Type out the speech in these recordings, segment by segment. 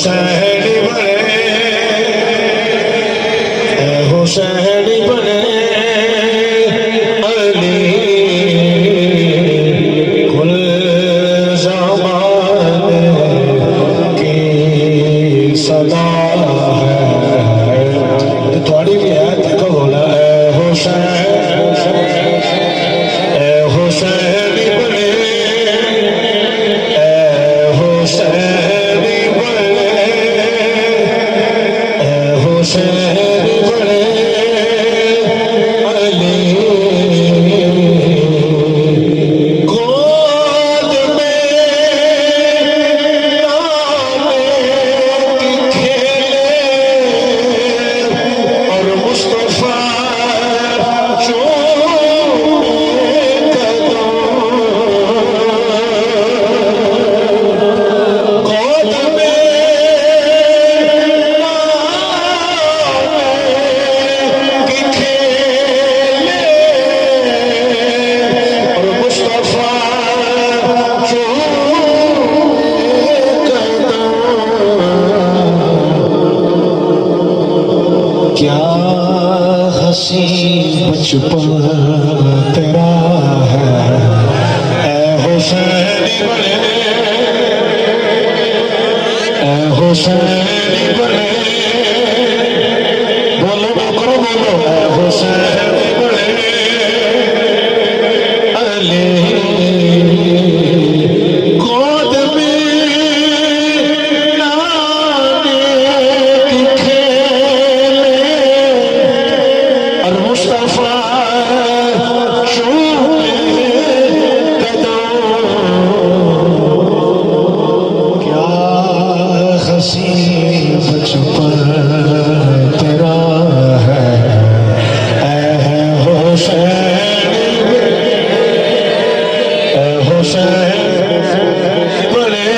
हुसैन बने, हुसैन बने अली कुल ज़माने की सदा है। थोड़ी भी है देखो बोला हुसैन, हुसैन बने, हुसैन बने, हुसैन बने अली गोद में नाने की खेले और मुस्तफा क्या हसी बचपन तेरा है ऐ हुसैन बने, ऐ हुसैन बने, बोलो करो बोलो ऐ हुसैन बने अली गोद में नाने की खेले और मुस्तफा चूमे कदम। क्या हसी बचपन तेरा है ऐ हुसैन, ऐ हुसैन बने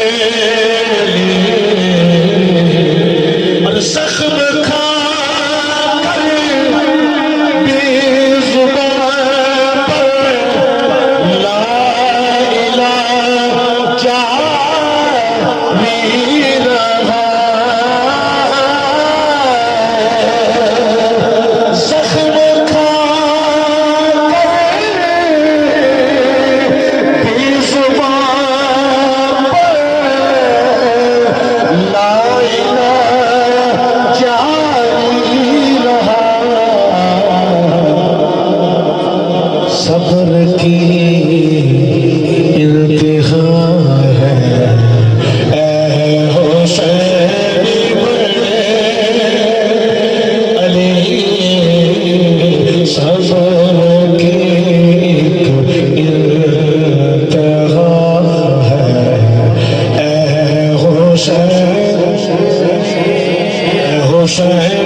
और जख्म खा सब्र की इंतहा है ऐ हुसैन बने अली सब्र की इंतहा है ऐ हुसैन, ऐ हुसैन